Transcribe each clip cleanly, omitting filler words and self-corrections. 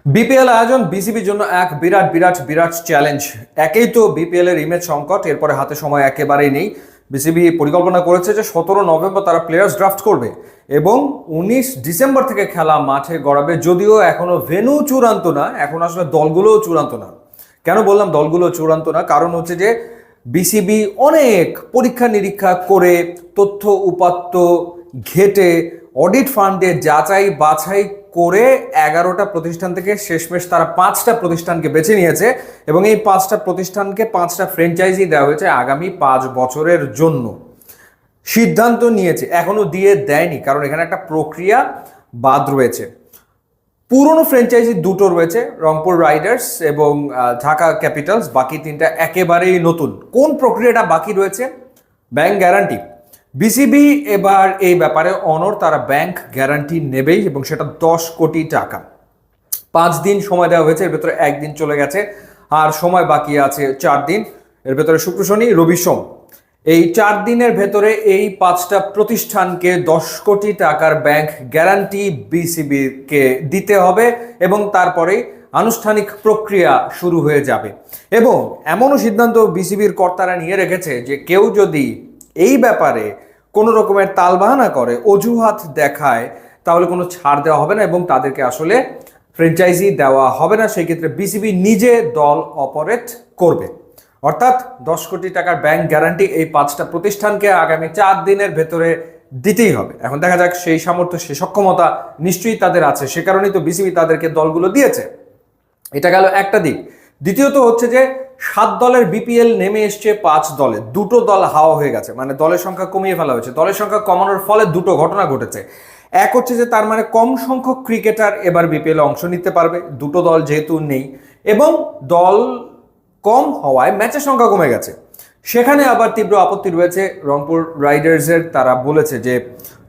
BPL আয়োজন বিসিবির জন্য এক বিরাট বিরাট বিরাট চ্যালেঞ্জ। একেই তো বিপিএল এর ইমেজ সংকট, এরপরে হাতে সময় একেবারেই নেই। বিসিবি পরিকল্পনা করেছে যে 17 নভেম্বর তারা প্লেয়ার্স ড্রাফট করবে এবং 19 ডিসেম্বর থেকে খেলা মাঠে গড়াবে। যদিও এখনো ভেন্যু চূড়ান্ত না, এখন আসলে দলগুলোও চূড়ান্ত না। কেন বললাম দলগুলো চূড়ান্ত না? কারণ হচ্ছে যে বিসিবি অনেক পরীক্ষা নিরীক্ষা করে, তথ্য উপাত্ত ঘেটে, অডিট ফান্ডে যাচাই বাছাই করে 11টা প্রতিষ্ঠান থেকে শেষমেশ তারা 5টা প্রতিষ্ঠানকে বেছে নিয়েছে এবং এই 5টা প্রতিষ্ঠানকে 5টা ফ্র্যাঞ্চাইজি দেওয়া হয়েছে আগামী 5 বছরের জন্য। সিদ্ধান্ত নিয়েছে, এখনো দিয়ে দেয়নি, কারণ এখানে একটা প্রক্রিয়া বাদ রয়েছে। পুরনো ফ্র্যাঞ্চাইজি দুটো রয়েছে, রংপুর রাইডার্স এবং ঢাকা ক্যাপিটালস, বাকি 3টা একেবারেই নতুন। কোন প্রক্রিয়াটা বাকি রয়েছে? Bank guarantee. বিসিবি এবার এই ব্যাপারে অনড়, তারা ব্যাংক গ্যারান্টি নেবেই এবং সেটা 10 কোটি টাকা। 5 দিন সময় দেওয়া হয়েছে, এর ভেতরে 1 দিন চলে গেছে, আর সময় বাকি আছে 4 দিন। এর ভেতরে শুক্র শনি রবি সোম, এই 4 দিনের ভেতরে এই 5টা প্রতিষ্ঠানকে 10 কোটি টাকার ব্যাংক গ্যারান্টি বিসিবিকে দিতে হবে এবং তারপরেই আনুষ্ঠানিক প্রক্রিয়া শুরু হয়ে যাবে। এবং এমনও সিদ্ধান্ত বিসিবির কর্তারা নিয়ে রেখেছে যে কেউ যদি এই ব্যাপারে কোনো রকমের তালবাহানা করে, অজুহাত দেখায়, তাহলে কোনো ছাড় দেওয়া হবে না এবং তাদেরকে আসলে ফ্র্যাঞ্চাইজি দেওয়া হবে না। সেই ক্ষেত্রে বিসিবি নিজে দল অপারেট করবে। অর্থাৎ 10 কোটি টাকার ব্যাংক গ্যারান্টি এই 5টা প্রতিষ্ঠানকে আগামী 4 দিনের ভেতরে দিতেই হবে। এখন দেখা যাক সেই সামর্থ্য, সেই সক্ষমতা নিশ্চয়ই তাদের আছে, সে কারণেই তো বিসিবি তাদেরকে দলগুলো দিয়েছে। এটা গেল একটা দিক। দ্বিতীয়ত হচ্ছে যে 7 দলের বিপিএল নেমে এসছে 5 দলে, 2টো দল হাওয়া হয়ে গেছে, মানে দলের সংখ্যা কমিয়ে ফেলা হয়েছে। দলের সংখ্যা কমানোর ফলে 2টো ঘটনা ঘটেছে। এক হচ্ছে যে তার মানে কম সংখ্যক ক্রিকেটার এবার বিপিএল অংশ নিতে পারবে, 2টো দল যেহেতু নেই, এবং দল কম হওয়ায় ম্যাচের সংখ্যা কমে গেছে। সেখানে আবার তীব্র আপত্তি রয়েছে রংপুর রাইডার্সের। তারা বলেছে যে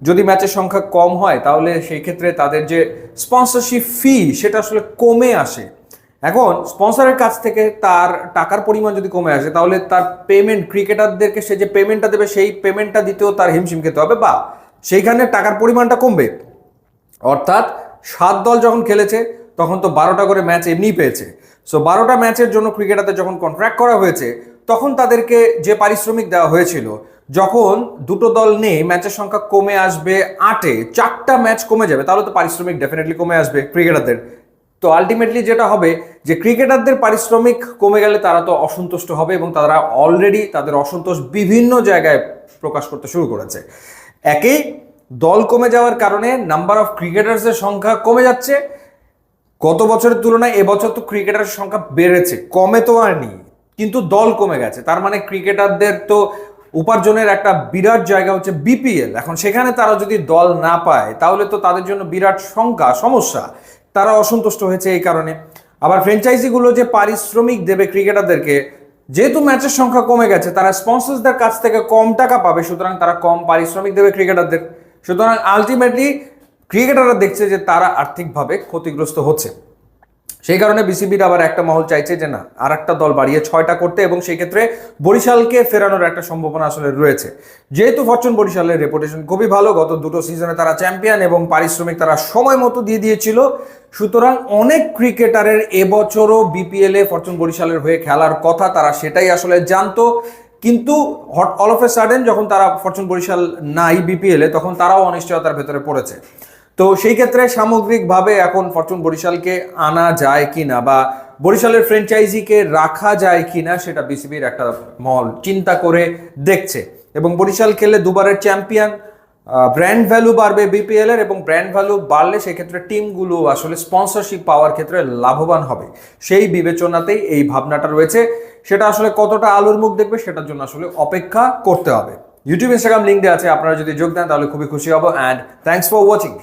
যদি ম্যাচের সংখ্যা কম হয় তাহলে সেই ক্ষেত্রে তাদের যে স্পন্সরশিপ ফি সেটা আসলে কমে আসে। এখন স্পন্সরের কাছ থেকে তার টাকার পরিমাণ যদি কমে আসে তাহলে তার পেমেন্ট, ক্রিকেটারদেরকে সে যে পেমেন্টটা দেবে সেই পেমেন্টটা দিতেও তার হিমশিম খেতে হবে, বা সেইখানে টাকার পরিমাণটা কমবে। অর্থাৎ 7 দল যখন খেলেছে তখন তো 12টা করে ম্যাচ এমনিই পেয়েছে। সো 12টা ম্যাচের জন্য ক্রিকেটারদের যখন কন্ট্রাক্ট করা হয়েছে তখন তাদেরকে যে পারিশ্রমিক দেওয়া হয়েছিল, যখন 2টো দল নেই, ম্যাচের সংখ্যা কমে আসবে 8-এ, 4টা ম্যাচ কমে যাবে, তাহলে তো পারিশ্রমিক ডেফিনেটলি কমে আসবে ক্রিকেটারদের। তো আলটিমেটলি যেটা হবে যে ক্রিকেটারদের পারিশ্রমিক কমে গেলে তারা তো অসন্তুষ্ট হবে এবং তারা অলরেডি তাদের অসন্তোষ বিভিন্ন জায়গায় প্রকাশ করতে শুরু করেছে। একেই দল কমে যাওয়ার কারণে নাম্বার অফ ক্রিকেটার্সের সংখ্যা কমে যাচ্ছে। গত বছরের তুলনায় এবছর তো ক্রিকেটারের সংখ্যা বেড়েছে, কমে তো আর নেই, কিন্তু দল কমে গেছে। তার মানে ক্রিকেটারদের তো উপার্জনের একটা বিরাট জায়গা হচ্ছে বিপিএল। এখন সেখানে তারা যদি দল না পায় তাহলে তো তাদের জন্য বিরাট সমস্যা। তারা অসন্তুষ্ট হয়েছে এই কারণে। আবার ফ্র্যাঞ্চাইজিগুলো যে পারিশ্রমিক দেবে ক্রিকেটারদেরকে, যেহেতু ম্যাচের সংখ্যা কমে গেছে, তারা স্পন্সরদের কাছ থেকে কম টাকা পাবে, সুতরাং তারা কম পারিশ্রমিক দেবে ক্রিকেটারদের। সুতরাং আলটিমেটলি ক্রিকেটাররা দেখছে যে তারা আর্থিকভাবে ক্ষতিগ্রস্ত হচ্ছে। সেই কারণে বিসিবির আবার একটা মহল চাইছে যে না, আর একটা দল বাড়িয়ে 6টা করতে, এবং সেই ক্ষেত্রে বরিশালকে ফেরানোর একটা সম্ভাবনা আসলে রয়েছে। যেহেতু ফরচুন বরিশালের রেপুটেশন খুবই ভালো, গত 2টো সিজনে তারা চ্যাম্পিয়ন এবং পারিশ্রমিক তারা সময় মতো দিয়ে দিয়েছিল, সুতরাং অনেক ক্রিকেটারের এবছরও বিপিএলে ফরচুন বরিশালের হয়ে খেলার কথা, তারা সেটাই আসলে জানতো। কিন্তু অল অফ এ সাডেন যখন তারা ফরচুন বরিশাল নাই বিপিএলে, তখন তারাও অনিশ্চয়তার ভেতরে পড়েছে। তো সেই ক্ষেত্রে সামগ্রিকভাবে এখন ফরচুন বরিশালকে আনা যায় কিনা বা বরিশালের ফ্র্যাঞ্চাইজিকে রাখা যায় কিনা সেটা বিসিবির একটা মহল চিন্তা করে দেখছে। এবং বরিশাল খেলে দুবারের চ্যাম্পিয়ন, ব্র্যান্ড ভ্যালু বাড়বে বিপিএল এর, এবং ব্র্যান্ড ভ্যালু বাড়লে সেক্ষেত্রে টিমগুলো আসলে স্পন্সরশিপ পাওয়ার ক্ষেত্রে লাভবান হবে। সেই বিবেচনাতেই এই ভাবনাটা রয়েছে। সেটা আসলে কতটা আলোর মুখ দেখবে সেটার জন্য আসলে অপেক্ষা করতে হবে। ইউটিউব, ইনস্টাগ্রাম লিঙ্ক দেওয়া আছে, আপনারা যদি যোগ দেন তাহলে খুবই খুশি হব। And thanks for watching.